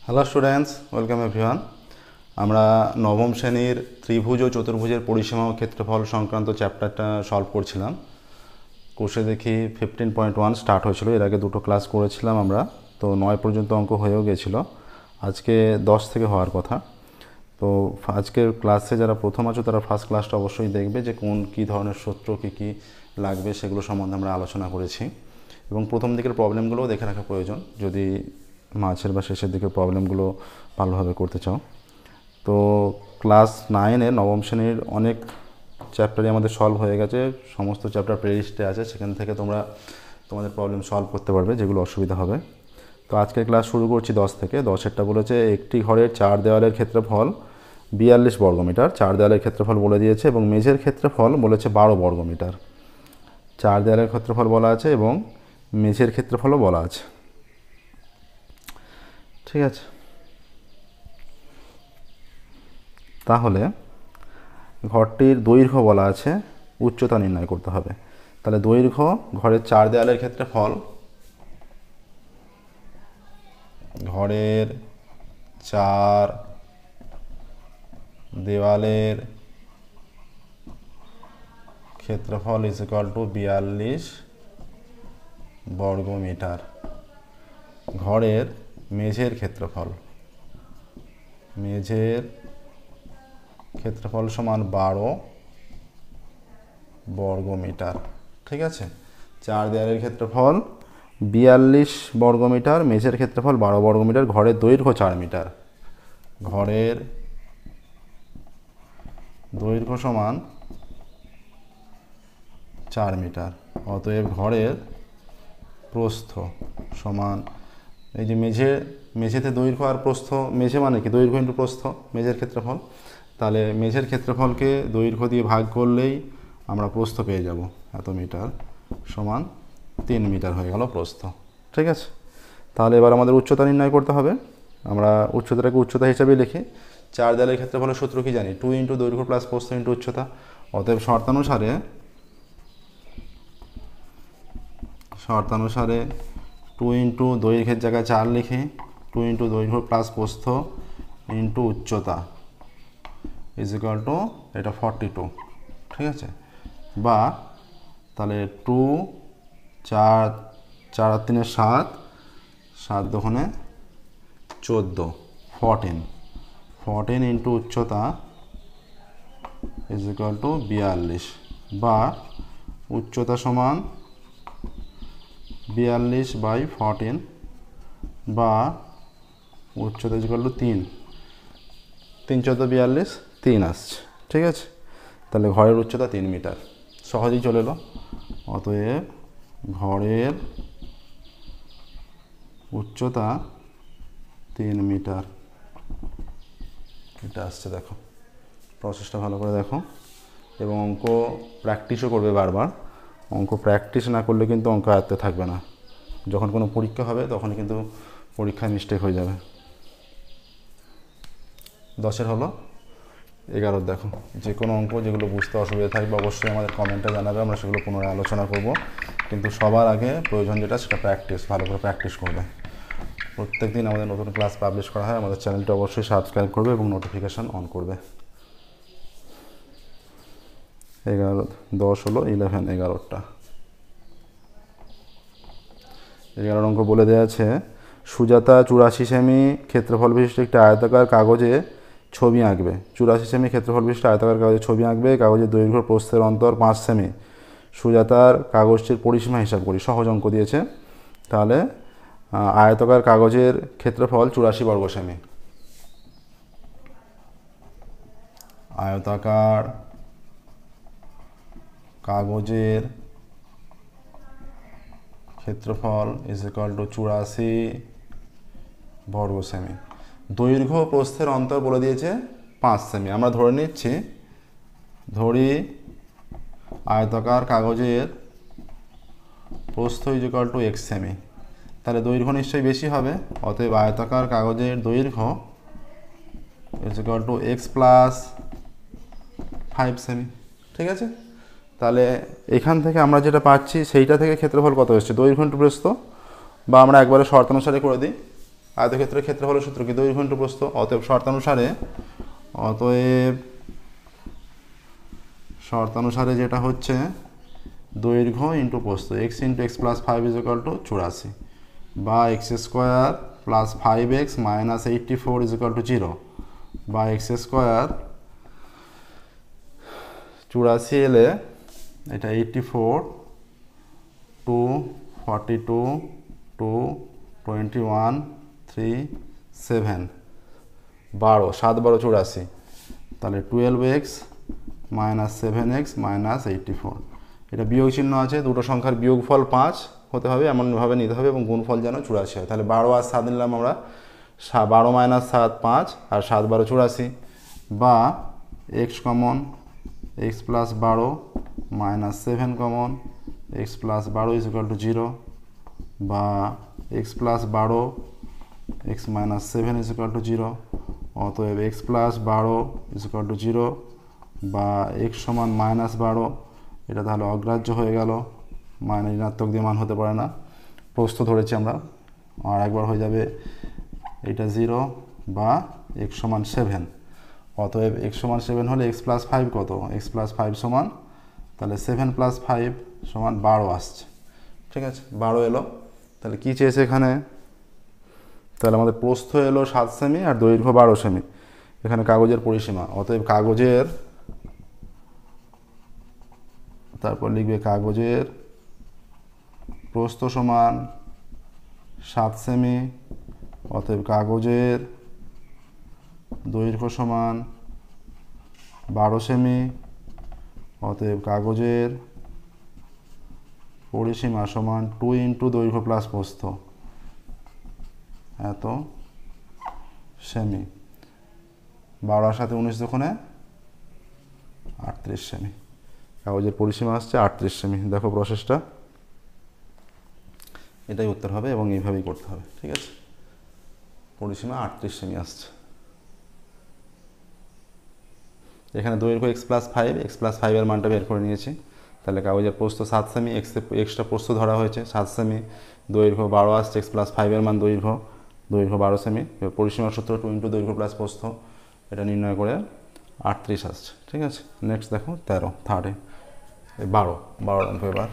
Hello students, welcome everyone. আমরা নবম শ্রেণীর ত্রিভুজ ও চতুর্ভুজের পরিসীমা ও ক্ষেত্রফল সংক্রান্ত চ্যাপ্টারটা সলভ করছিলাম। কোর্সে দেখি 15.1 স্টার্ট হয়েছিল, এর আগে দুটো ক্লাস করেছিলাম আমরা, তো 9 পর্যন্ত অঙ্ক হয়েও গেছিলো। আজকে 10 থেকে হওয়ার কথা। তো আজকের ক্লাসে যারা প্রথম আছো তারা ফার্স্ট ক্লাসটা অবশ্যই দেখবে, যে কী ধরনের সূত্র কী লাগবে সেগুলো সম্বন্ধে আমরা আলোচনা করেছি, এবং প্রথম দিকের প্রবলেমগুলোও দেখে রাখা প্রয়োজন যদি মাঝের বা শেষের দিকের প্রবলেমগুলো ভালোভাবে করতে চাও। তো ক্লাস 9-এ নবম শ্রেণীর অনেক চ্যাপ্টারই আমাদের সলভ হয়ে গেছে, সমস্ত চ্যাপ্টার প্লেলিস্টে আছে, সেখান থেকে তোমরা তোমাদের প্রবলেম সলভ করতে পারবে যেগুলো অসুবিধা হবে। তো আজকের ক্লাস শুরু করছি 10 থেকে। 10-এরটা বলেছে একটি ঘরের 4 দেওয়ালের ক্ষেত্রফল 42 বর্গমিটার, 4 দেওয়ালের ক্ষেত্রফল বলে দিয়েছে, এবং মেঝের ক্ষেত্রফল বলেছে 12 বর্গমিটার। 4 দেওয়ালের ক্ষেত্রফল বলা আছে এবং মেঝের ক্ষেত্রফলও বলা আছে। ঠিক আছে, তাহলে ঘরটির দৈর্ঘ্য বলা আছে, উচ্চতা নির্ণয় করতে হবে। তাহলে দৈর্ঘ্য ঘরের 4 দেওয়ালের ক্ষেত্রফল, ঘরের 4 দেওয়ালের ক্ষেত্রফল ইজ ইকুয়াল টু 42 বর্গমিটার। ঘরের মেঝের ক্ষেত্রফল, মেঝের ক্ষেত্রফল সমান 12 বর্গমিটার। ঠিক আছে, 4 দেওয়ালের ক্ষেত্রফল 42 বর্গমিটার, মেঝের ক্ষেত্রফল 12 বর্গমিটার, ঘরের দৈর্ঘ্য 4 মিটার। ঘরের দৈর্ঘ্য সমান 4 মিটার। অতএব ঘরের প্রস্থ সমান, এই যে মেঝেতে দৈর্ঘ্য আর প্রস্থ, মেঝে মানে কি দৈর্ঘ্য ইন্টু প্রস্থ, মেঝের ক্ষেত্রফল। তাহলে মেঝের ক্ষেত্রফলকে দৈর্ঘ্য দিয়ে ভাগ করলেই আমরা প্রস্থ পেয়ে যাব, এত মিটার সমান 3 মিটার হয়ে গেল প্রস্থ। ঠিক আছে, তাহলে এবার আমাদের উচ্চতা নির্ণয় করতে হবে। আমরা উচ্চতাটাকে উচ্চতা হিসাবে লিখি। 4 দেওয়ালের ক্ষেত্রফলের সূত্র কি জানি? 2 ইন্টু দৈর্ঘ্য প্লাস প্রস্থ ইন্টু উচ্চতা। অতএব শর্তানুসারে 2 ইন্টু দৈর্ঘ্যের জায়গায় 4 লিখি, 2 ইন্টু দৈর্ঘ্য প্লাস প্রস্থ ইন্টু উচ্চতা ইজ ইকুয়াল টু এটা 42। ঠিক আছে, বা তাহলে 2 4 4 আর 3 7, 7 দোকানে 14, 14 ইন্টু উচ্চতা ইজ ইকুয়াল টু 42, বা উচ্চতা সমান 42/14, বা উচ্চতা ইজ ইকুয়াল টু 3, 3 14 42, 3 আসছে। ঠিক আছে, তাহলে ঘরের উচ্চতা 3 মিটার, সহজেই চলে এলো। অতএব ঘরের উচ্চতা 3 মিটার, এটা আসছে। দেখো প্রসেসটা ভালো করে দেখো, এবং অঙ্ক প্র্যাকটিসও করবে বারবার। অঙ্ক প্র্যাকটিস না করলে কিন্তু অঙ্ক আয়ত্তে থাকবে না, যখন কোনো পরীক্ষা হবে তখন কিন্তু পরীক্ষায় মিস্টেক হয়ে যাবে। 10-এর হলো। 11 দেখো, যে কোনো অঙ্ক যেগুলো বুঝতে অসুবিধা থাকবে অবশ্যই আমাদের কমেন্টে জানাবে, আমরা সেগুলো পুনরায় আলোচনা করব। কিন্তু সবার আগে প্রয়োজন যেটা, সেটা প্র্যাকটিস, ভালো করে প্র্যাকটিস করবে। প্রত্যেক দিন আমাদের নতুন ক্লাস পাবলিশ করা হয়, আমাদের চ্যানেলটা অবশ্যই সাবস্ক্রাইব করবে এবং নোটিফিকেশান অন করবে। 11 10 হলো 11, 11টা 11 অঙ্ক বলে দেওয়া আছে। সুজাতা 84 সেমি ক্ষেত্রফল বিশিষ্ট একটি আয়তাকার কাগজে ছবি আঁকবে। 84 সেমি ক্ষেত্রফল বিশিষ্ট আয়তাকার কাগজে ছবি আঁকবে। কাগজের দৈর্ঘ্য প্রস্থের অন্তর 5 সেমি। সুজাতার কাগজটির পরিসীমা হিসাব করি। সহজ অঙ্ক দিয়েছে। তাহলে আয়তাকার কাগজের ক্ষেত্রফল 84 বর্গ সেমি। আয়তাকার কাগজের ক্ষেত্রফল ইজ ইকুয়াল টু 84 বর্গ সেমি। দৈর্ঘ্য প্রস্থের অন্তর বলে দিয়েছে 5 সেমি। আমরা ধরে নিচ্ছি, ধরি আয়তাকার কাগজের প্রস্থ is equal two x semi. তাহলে দৈর্ঘ্য নিশ্চয়ই বেশি হবে, অতএব আয়তাকার কাগজের দৈর্ঘ্য is equal two x plus 5 semi. ঠিক আছে, তাহলে এখান থেকে আমরা যেটা পাচ্ছি সেইটা থেকে ক্ষেত্রফল কত এসছে, দৈর্ঘ্য ইন্টু প্রস্থ, বা আমরা একবারে শর্তানুসারে করে দিই, আয়তক্ষেত্রের ক্ষেত্রফলের সূত্র কি? দৈর্ঘ্য ইন্টু প্রস্থ। অতএব শর্তানুসারে যেটা হচ্ছে দৈর্ঘ্য ইন্টু প্রস্থ, এক্স ইন্টু এক্স প্লাস 5 = 84, বা x square plus 5x minus 84 = 0, বা এক্স স্কোয়ার 84 এলে এটা 84 2 42 2 21 3 7 12 7 12 84, তাহলে 12x মাইনাস 7x মাইনাস 84। এটা বিয়োগ চিহ্ন আছে, দুটো সংখ্যার বিয়োগফল 5 হতে হবে এমনভাবে নিতে হবে এবং গুণফল যেন 84 হয়। তাহলে 12 আর 7 নিলাম আমরা, 12 মাইনাস 7 5 আর 7 12 84, বা x common x plus 12 minus 7 common x plus 12 = 0, বা এক্স প্লাস 12 এক্স মাইনাস 7 = 0। অতএব এক্স প্লাস 12 = 0, বা এক্স সমান মাইনাস 12, এটা তাহলে অগ্রাহ্য হয়ে গেল, মানে ঋণাত্মক দিয়ে মান হতে পারে না, প্রস্থ ধরেছি আমরা। আর একবার হয়ে যাবে এটা 0, বা এক্স সমান 7। অতএব এক্স সমান 7 হলে এক্স প্লাস 5 কত? এক্স প্লাস 5 সমান, তাহলে 7 প্লাস 5 সমান 12 আসছে। ঠিক আছে, 12 এলো। তাহলে কী চেয়েছে এখানে? তাহলে আমাদের প্রস্থ এলো 7 সেমি আর দৈর্ঘ্য 12 সেমি। এখানে কাগজের পরিসীমা, অতএব কাগজের, তারপর লিখবে কাগজের প্রস্থ সমান 7 সেমি, অতএব কাগজের দৈর্ঘ্য সমান 12 সেমি, অতএব কাগজের পরিসীমা সমান 2 ইন্টু দৈর্ঘ্য প্লাস প্রস্থ, এত সেমি। 12 সাথে 19 দোকানে 38 সেমি। কাগজের পরিসীমা আসছে 38 সেমি। দেখো প্রসেসটা, এটাই উত্তর হবে এবং এইভাবেই করতে হবে। ঠিক আছে, পরিসীমা 38 সেমি আসছে। এখানে দৈর্ঘ্য এক্স প্লাস 5 এর মানটা বের করে নিয়েছি। তাহলে কাগজের প্রস্থ 7 সেমি, এক্সট্রা প্রস্থ ধরা হয়েছে 7 সেমি, দৈর্ঘ্য 12 আসছে, এক্স প্লাস 5 এর মান দৈর্ঘ্য 12 সেমি। পরিসীমার সূত্র 2 ইন্টু দৈর্ঘ্য প্লাস প্রস্থ, এটা নির্ণয় করে 38 আসছে। ঠিক আছে, নেক্সট দেখো 13, থার্ডে 12 রাখবো এবার।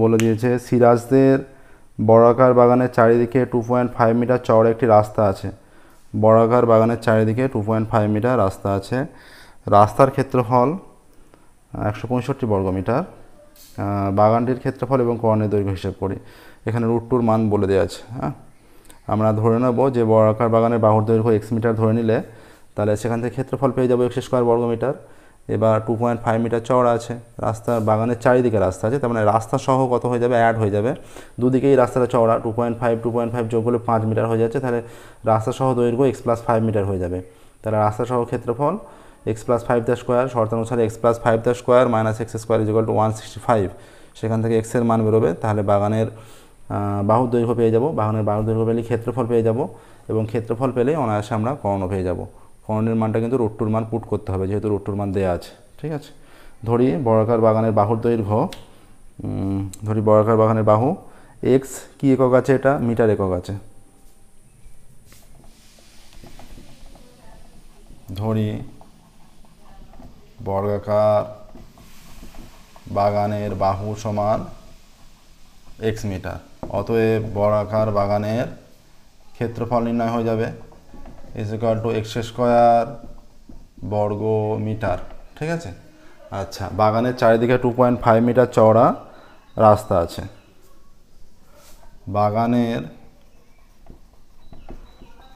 বলে দিয়েছে সিরাজদের বর্গাকার বাগানের চারিদিকে 2.5 মিটার চওড়া একটি রাস্তা আছে। বর্গাকার বাগানের চারিদিকে 2.5 মিটার রাস্তা আছে। রাস্তার ক্ষেত্রফল 165 বর্গমিটার। বাগানটির ক্ষেত্রফল এবং কর্ণের দৈর্ঘ্য হিসেব করি। এখানে √2 মান বলে দেওয়া আছে। হ্যাঁ, আমরা ধরে নেব যে বর্গাকার বাগানের বাহুর দৈর্ঘ্য x মিটার ধরে নিলে, তাহলে সেখান থেকে ক্ষেত্রফল পেয়ে যাবো x² বর্গমিটার। এবার 2.5 মিটার চওড়া আছে, রাস্তার বাগানের চারিদিকে রাস্তা আছে, তার মানে রাস্তা সহ কত হয়ে যাবে? অ্যাড হয়ে যাবে। দুদিকেই রাস্তাটা চওড়া, 2.5 যোগ হলে 5 মিটার হয়ে যাচ্ছে। তাহলে রাস্তা সহ দৈর্ঘ্য x + 5 মিটার হয়ে যাবে। তাহলে রাস্তা সহ ক্ষেত্রফল x + 5 তার স্কোয়ার, শর্তানুসারে x + 5 তার স্কোয়ার মাইনাস x² = 165। সেখান থেকে x এর মান বেরোবে। তাহলে বাগানের বাহুর দৈর্ঘ্য পেয়ে যাব। বাগানের বাহুর দৈর্ঘ্য পেলে ক্ষেত্রফল পেয়ে যাব, এবং ক্ষেত্রফল পেলেই অনায়াসে আমরা কর্ণ পেয়ে যাব। কর্ণের মানটা কিন্তু √2 মান পুট করতে হবে, যেহেতু √2 মান দেওয়া আছে। ঠিক আছে, ধরি বর্গাকার বাগানের বাহুর দৈর্ঘ্য, বর্গাকার বাগানের বাহু x কি একক আছে? এটা মিটার একক আছে। ধরি বর্গাকার বাগানের বাহু সমান x মিটার। অতএব বর্গাকার বাগানের ক্ষেত্রফল নির্ণয় হয়ে যাবে = x² বর্গ মিটার। ঠিক আছে, আচ্ছা, বাগানের চারিদিকে 2.5 মিটার চওড়া রাস্তা আছে। বাগানের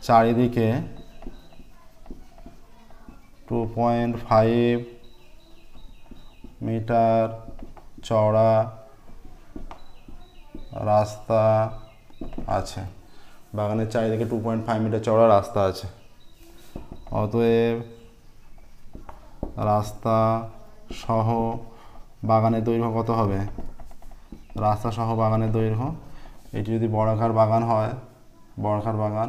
চারিদিকে 2.5 মিটার চওড়া রাস্তা আছে। বাগানের চারিদিকে 2.5 মিটার চওড়া রাস্তা আছে। অতএব রাস্তা সহ বাগানের দৈর্ঘ্য কত হবে, রাস্তা সহ বাগানের দৈর্ঘ্য, এটি যদি বর্গাকার বাগান হয়, বর্গাকার বাগান,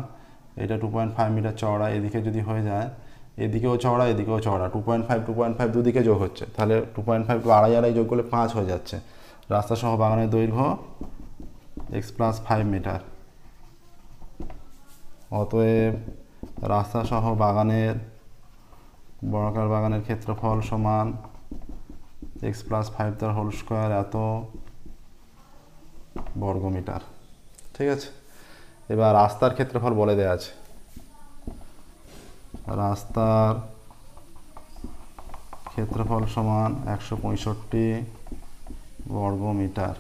এটা 2.5 মিটার চওড়া, এদিকে যদি হয়ে যায়, এদিকেও চওড়া এদিকেও চওড়া, 2.5 দুদিকে যোগ হচ্ছে, তাহলে 2.5 টু আড়াই যোগ করলে 5 হয়ে যাচ্ছে। রাস্তা সহ বাগানের দৈর্ঘ্য x+5 মিটার। অতএব রাস্তা সহ বাগানের বর্গাকার বাগানের ক্ষেত্রফল সমান x+5 তার হোল স্কোয়ার এত বর্গমিটার। ঠিক আছে, এবার রাস্তার ক্ষেত্রফল বলে দেওয়া আছে। রাস্তার ক্ষেত্রফল সমান 165 বর্গমিটার।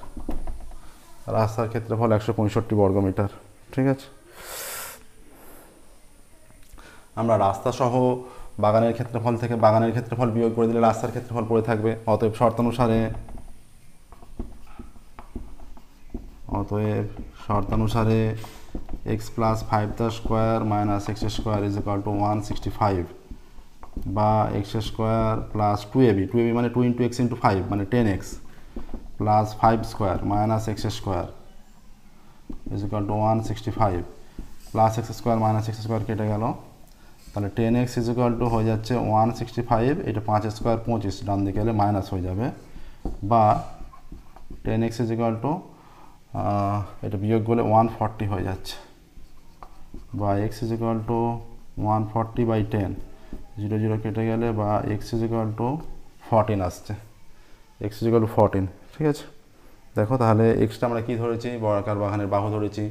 রাস্তার ক্ষেত্রফল 165 বর্গমিটার। ঠিক আছে, আমরা রাস্তা সহ বাগানের ক্ষেত্রফল থেকে বাগানের ক্ষেত্রফল বিয়োগ করে দিলে রাস্তার ক্ষেত্রফল পড়ে থাকবে। অতএব শর্তানুসারে x+5 তার square minus x square is equal two 165 বা x স্কোয়ার প্লাস 2ab মানে 2 × x × 5 মানে 10x plus 5 square minus x square is equal two 165 plus x square minus x square কেটে গেল, তাহলে 10x ইজ ইকুয়াল টু হয়ে যাচ্ছে 165, এটা 5 square 25, ডান দিকে এলে মাইনাস হয়ে যাবে, বা 10x ইজ ইকুয়াল টু এটা বিয়োগ করলে 140 হয়ে যাচ্ছে, বা x ইজ ইকুয়াল টু 140/10, 0 0 কেটে গেলে, বা x ইজ ইকুয়াল টু 14 আসছে, x ইজ ইকুয়াল টু 14। ঠিক আছে, দেখো তাহলে এক্সটা আমরা কি ধরেছি, বর্গাকার বাগানের বাহু ধরেছি,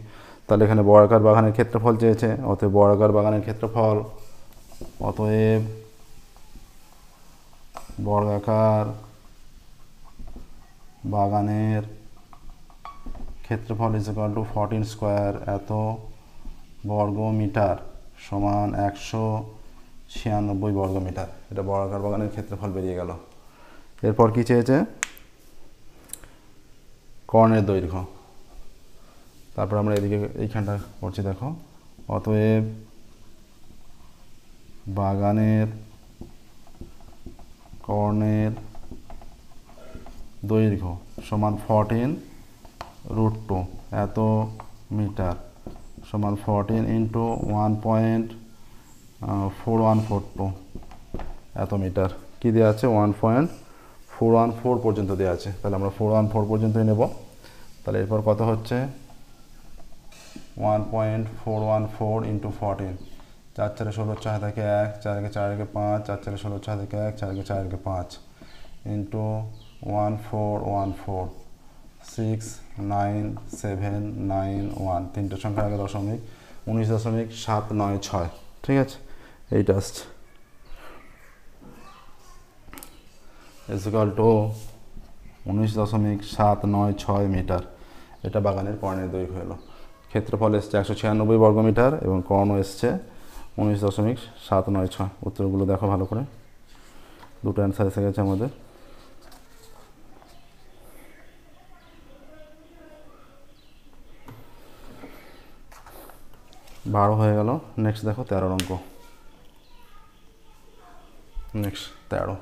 তাহলে এখানে বর্গাকার বাগানের ক্ষেত্রফল চেয়েছে, অতএব বর্গাকার বাগানের ক্ষেত্রফল, অতএব বর্গাকার বাগানের ক্ষেত্রফল ইজ ইকুয়াল টু 14 স্কোয়ার এত বর্গমিটার সমান 196 বর্গমিটার। এটা বর্গাকার বাগানের ক্ষেত্রফল বেরিয়ে গেল। এরপর কি চেয়েছে, কর্ণের দৈর্ঘ্য। তারপর আমরা এদিকে এইখানটা করছি, দেখো, অতএব বাগানের কর্ণের দৈর্ঘ্য সমান 14√2 এত মিটার সমান 14 × 1.4142 এত মিটার। কি দেওয়া আছে, 1.414 পর্যন্ত দেওয়া আছে, তাহলে আমরা 414 পর্যন্তই নেব। তাহলে এরপর কত হচ্ছে, 1.414 × 14, 4 4 16 6 থেকে 1, 4 4 5, 4 4 16 6 থেকে 1, 4 4 5 ইন্টু 1414 69791, তিনটে সংখ্যার আগে দশমিক, 19.796। ঠিক আছে, এইটা আসছে ইজ ইকুয়াল টু 19.796 মিটার। এটা বাগানের কর্ণের দৈর্ঘ্য হলো। ক্ষেত্রফল এসছে 196 বর্গমিটার এবং কর্ণ এসছে 19.796। উত্তরগুলো দেখো ভালো করে, দুটো অ্যান্সার এসে গেছে আমাদের। বারো হয়ে গেল। নেক্সট দেখো 13 অঙ্ক। নেক্সট 13।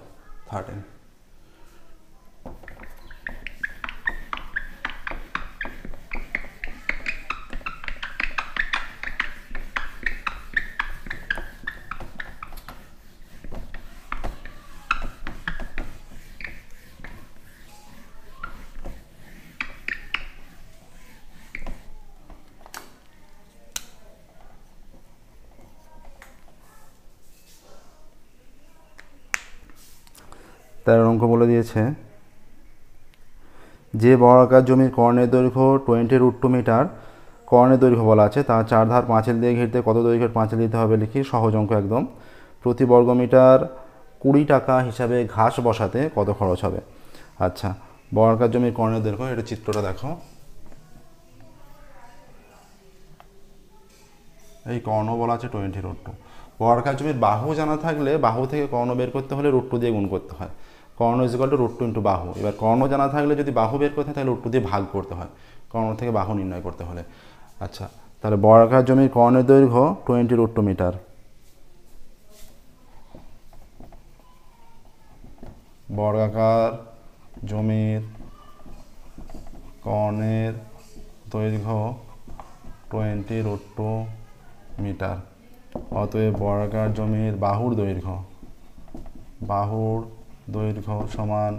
অঙ্ক বলে দিয়েছে, যে বর্গাকার জমির কর্ণের দৈর্ঘ্য 20√2 মিটার, কর্ণের দৈর্ঘ্য বলা আছে, তার 4 ধার পাঁচিল দিয়ে ঘিরতে কত দৈর্ঘ্যের পাঁচিল দিতে হবে লিখি। সহজ অঙ্ক একদম। প্রতি বর্গমিটার 20 টাকা হিসাবে ঘাস বসাতে কত খরচ হবে। আচ্ছা, বর্গাকার জমির কর্ণের দৈর্ঘ্য, এটা চিত্রটা দেখো, এই কর্ণ বলা আছে 20√2। বর্গাকার জমির বাহু জানা থাকলে বাহু থেকে কর্ণ বের করতে হলে √2 দিয়ে গুণ করতে হয়। কর্ণ ইজ ইকুয়াল টু √2 × বাহু। এবার কর্ণ জানা থাকলে যদি বাহু বের করতে হয় তাহলে √2 দিয়ে ভাগ করতে হয় কর্ণ থেকে বাহু নির্ণয় করতে হলে। আচ্ছা, তাহলে বর্গাকার জমির কর্ণের দৈর্ঘ্য 20√2 মিটার। বর্গাকার জমির কর্ণের দৈর্ঘ্য 20√2 মিটার। অতএব বর্গাকার জমির বাহুর দৈর্ঘ্য সমান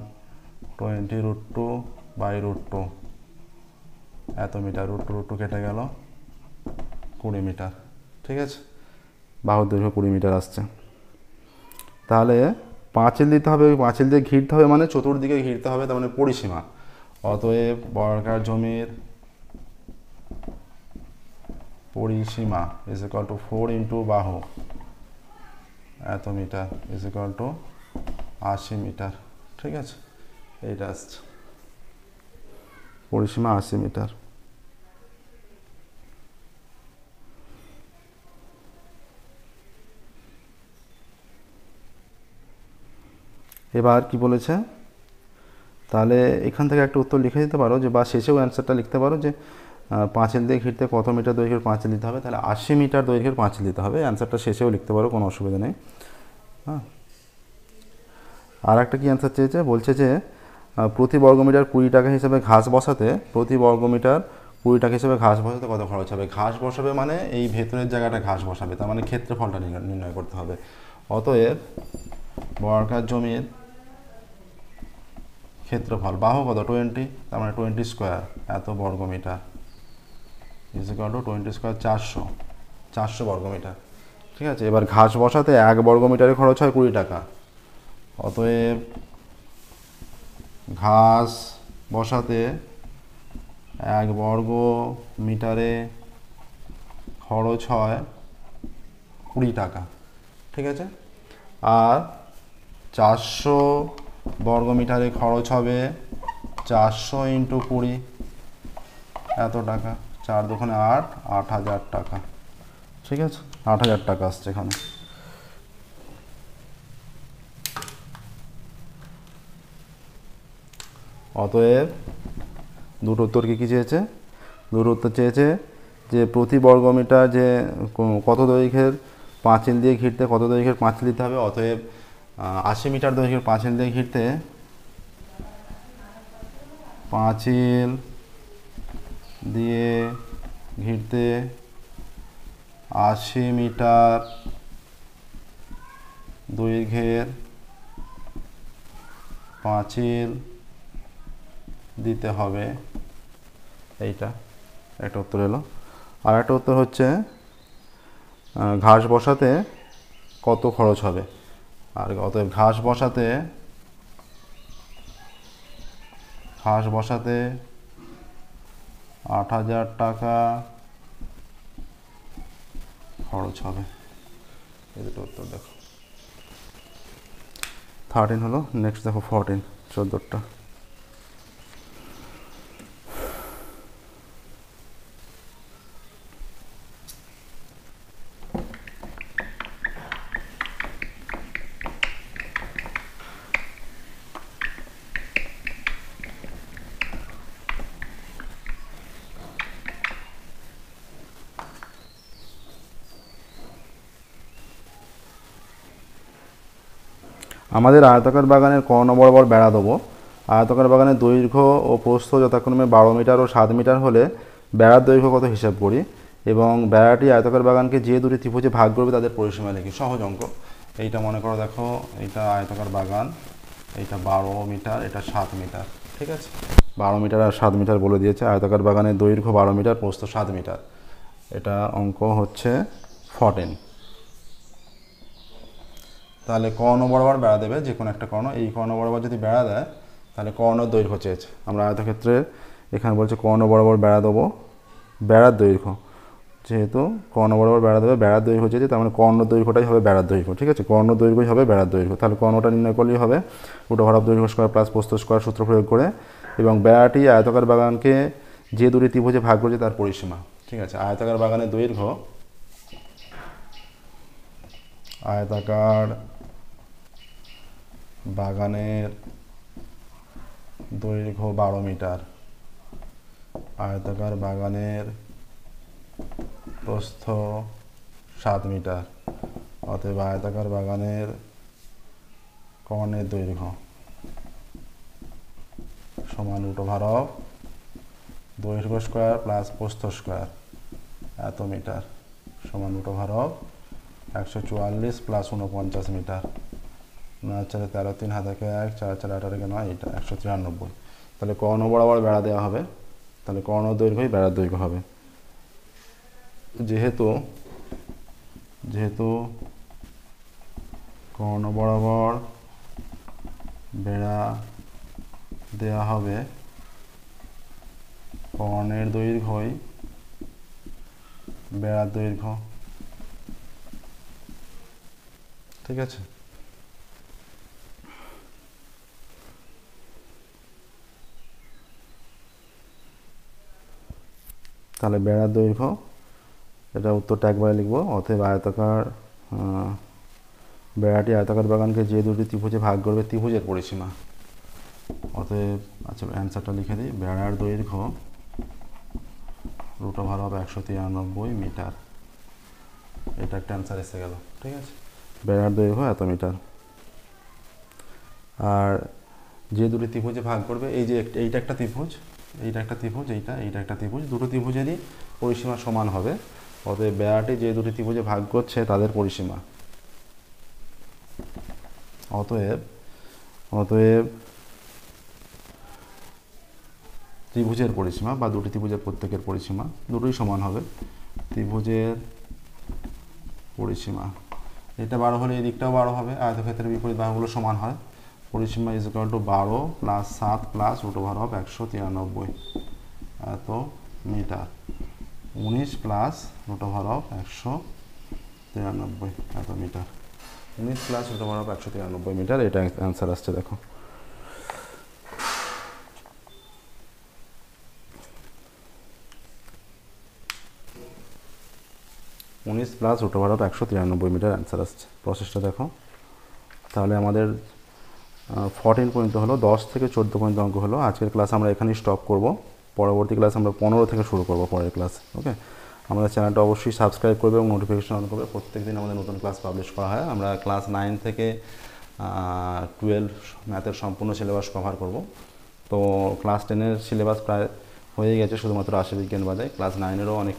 20√2/√2 এত মিটার। √2 কেটে গেল, 20 মিটার। ঠিক আছে, বাহুর দৈর্ঘ্য 20 মিটার আসছে। তাহলে পাঁচিল দিতে হবে, ওই পাঁচিল দিয়ে ঘিরতে হবে, মানে চতুর্দিকে ঘিরতে হবে, তার মানে পরিসীমা। অতএব বর্গাকার জমির পরিসীমা ইজ ইকুয়াল টু 4 ইন্টু বাহু এত meter is equal to 80 meter. ঠিক আছে, এইটা আসছে, পরিসীমা 80 মিটার। এবার কি বলেছে, তাহলে এখান থেকে একটা উত্তর লিখে দিতে পারো, যে বা শেষেও অ্যান্সারটা লিখতে পারো যে পাঁচিল দিয়ে ঘিরতে কত মিটার দৈর্ঘ্যের পাঁচিল দিতে হবে, তাহলে 80 মিটার দৈর্ঘ্যের পাঁচিল দিতে হবে। অ্যান্সারটা শেষেও লিখতে পারো, কোনো অসুবিধা নেই। হ্যাঁ, আর একটা কি অ্যান্সার চেয়েছে, বলছে যে প্রতি বর্গমিটার 20 টাকা হিসেবে ঘাস বসাতে, প্রতি বর্গমিটার 20 টাকা হিসেবে ঘাস বসাতে কত খরচ হবে। ঘাস বসাবে মানে এই ভেতরের জায়গাটা ঘাস বসাবে, তার মানে ক্ষেত্রফলটা নির্ণয় করতে হবে। অতএব বর্গাকার জমির ক্ষেত্রফল, বাহু কত 20, তার মানে 20 স্কোয়ার এত বর্গমিটার ইজ ইকুয়াল টু 20 স্কোয়ার 400 বর্গমিটার। ঠিক আছে, এবার ঘাস বসাতে 1 বর্গমিটারে খরচ হয় 20 টাকা। অতএব ঘাস বসাতে 1 বর্গ মিটারে খরচ হয় 20 টাকা। ঠিক আছে, আর 400 বর্গমিটারে খরচ হবে 400 ইন্টু 20 এত টাকা। 4 দুগুণে 8, 8000 টাকা। ঠিক আছে, 8000 টাকা আসছে এখানে। অতএব দুটো উত্তর কী চেয়েছে, দুটো উত্তর চেয়েছে যে প্রতি বর্গমিটার যে কত দৈর্ঘ্যের পাঁচিল দিয়ে ঘিরতে কত দৈর্ঘ্যের পাঁচিল দিতে হবে। অতএব 80 মিটার দৈর্ঘ্যের পাঁচিল দিয়ে ঘিরতে পাঁচিল দিয়ে ঘিরতে 80 মিটার দৈর্ঘ্যের পাঁচিল দিতে হবে। এইটা একটা উত্তর এলো। আর একটা উত্তর হচ্ছে ঘাস বসাতে কত খরচ হবে। আর অতএব ঘাস বসাতে 8000 টাকা খরচ হবে। এই দুটো উত্তর দেখো। 13 হলো, নেক্সট দেখো 14, 14টা। আমাদের আয়তাকার বাগানের কর্ণ বরাবর বেড়া দেবো। আয়তাকার বাগানের দৈর্ঘ্য ও প্রস্থ যথাক্রমে 12 মিটার ও 7 মিটার হলে বেড়ার দৈর্ঘ্য কত হিসাব করি, এবং বেড়াটি আয়তাকার বাগানকে যে দুটি ত্রিভুজে ভাগ করবে তাদের পরিসীমা লিখি। সহজ অঙ্ক। এইটা মনে করো, দেখো এইটা আয়তাকার বাগান, এইটা 12 মিটার, এটা 7 মিটার। ঠিক আছে, 12 মিটার আর 7 মিটার বলে দিয়েছে। আয়তাকার বাগানের দৈর্ঘ্য 12 মিটার, প্রস্থ 7 মিটার। এটা অঙ্ক হচ্ছে 14। তাহলে কর্ণ বরাবর বেড়া দেবে, যে কোনো একটা কর্ণ। এই কর্ণ বরাবর যদি বেড়া দেয় তাহলে কর্ণ দৈর্ঘ্য চেয়েছে। আমরা আয়তক্ষেত্রে এখানে বলছে কর্ণ বরাবর বেড়া দেবো, বেড়ার দৈর্ঘ্য, যেহেতু কর্ণ বরাবর বেড়া দেবে, বেড়ার দৈর্ঘ্য চেয়েছে, তার মানে কর্ণ দৈর্ঘ্যটাই হবে বেড়ার দৈর্ঘ্য। ঠিক আছে, কর্ণ দৈর্ঘ্যই হবে বেড়ার দৈর্ঘ্য। তাহলে কর্ণটা নির্ণয় করলেই হবে √2 দৈর্ঘ্য স্কোয়ার প্লাস প্রস্থ স্কোয়ার সূত্র প্রয়োগ করে, এবং বেড়াটি আয়তাকার বাগানকে যে দুটি ত্রিভুজে ভাগ করেছে তার পরিসীমা। ঠিক আছে, আয়তাকার বাগানের দৈর্ঘ্য, আয়তাকার বাগানের দৈর্ঘ্য 12 মিটার, আয়তাকার বাগানের প্রস্থ 7 মিটার। অতএব আয়তাকার বাগানের কর্ণের দৈর্ঘ্য সমান রুট ওভার অফ দৈর্ঘ্য স্কোয়ার প্লাস প্রস্থ স্কোয়ার এত মিটার সমান root over of 144 plus 49 meter. 9 4 13 3 হাতে 1 4 4 18 9 এটা 193। তাহলে কর্ণ বরাবর বেড়া দেওয়া হবে, তাহলে কর্ণ দৈর্ঘ্যই বেড়ার দৈর্ঘ্য হবে। যেহেতু কর্ণ বরাবর বেড়া দেওয়া হবে, কর্ণের দৈর্ঘ্যই বেড়ার দৈর্ঘ্য। ঠিক আছে, তাহলে বেড়ার দৈর্ঘ্য, এটা উত্তরটা একবারে লিখবো। অতএব আয়তাকার বেড়াটি আয়তাকার বাগানকে যে দুটি ত্রিভুজে ভাগ করবে ত্রিভুজের পরিসীমা। অতএব আচ্ছা অ্যান্সারটা লিখে দিই, বেড়ার দৈর্ঘ্য রুট ওভার অফ 193 মিটার। এটা একটা অ্যান্সার এসে গেল। ঠিক আছে, বেড়ার দৈর্ঘ্য এত মিটার। আর যে দুটি ত্রিভুজে ভাগ করবে, এই যে এইটা একটা ত্রিভুজ, এইটা একটা ত্রিভুজ, এইটা একটা ত্রিভুজ, দুটো ত্রিভুজেরই পরিসীমা সমান হবে। অতএব বেড়াটি যে দুটি ত্রিভুজে ভাগ করছে তাদের পরিসীমা। অতএব ত্রিভুজের পরিসীমা বা দুটি ত্রিভুজের প্রত্যেকের পরিসীমা দুটোই সমান হবে। ত্রিভুজের পরিসীমা এটা 12 হলে এই দিকটাও 12 হবে, আয়তক্ষেত্রের বিপরীত বাহুগুলো সমান হয়। পরিসীমা is equal to 12 plus 7 plus root over of 193 এত meter. 19 plus root over of 193 এত meter. 19 plus root over of 193 meter, এটা অ্যান্সার আসছে। দেখো, উনিশ plus root over of 193 meter answer আসছে। প্রসেসটা দেখো, তাহলে আমাদের 14 পর্যন্ত হলো, 10 থেকে 14 পর্যন্ত অঙ্ক হলো। আজকের ক্লাস আমরা এখানেই স্টপ করব। পরবর্তী ক্লাস আমরা 15 থেকে শুরু করব পরের ক্লাস। ওকে, আমাদের চ্যানেলটা অবশ্যই সাবস্ক্রাইব করবে এবং নোটিফিকেশন অন করবে। প্রত্যেকদিন আমাদের নতুন ক্লাস পাবলিশ করা হয়। আমরা ক্লাস 9 থেকে 12 ম্যাথের সম্পূর্ণ সিলেবাস কভার করব। তো ক্লাস 10-এর সিলেবাস প্রায় হয়ে গেছে, শুধুমাত্র রাশিবিজ্ঞান বাদে। ক্লাস 9-এরও অনেক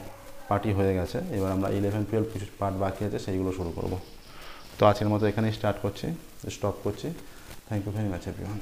পার্টই হয়ে গেছে। এবার আমরা 11-12 কিছু পার্ট বাকি আছে, সেইগুলো শুরু করব। তো আজকের মতো এখানেই স্টপ করছি। Thank you very much everyone.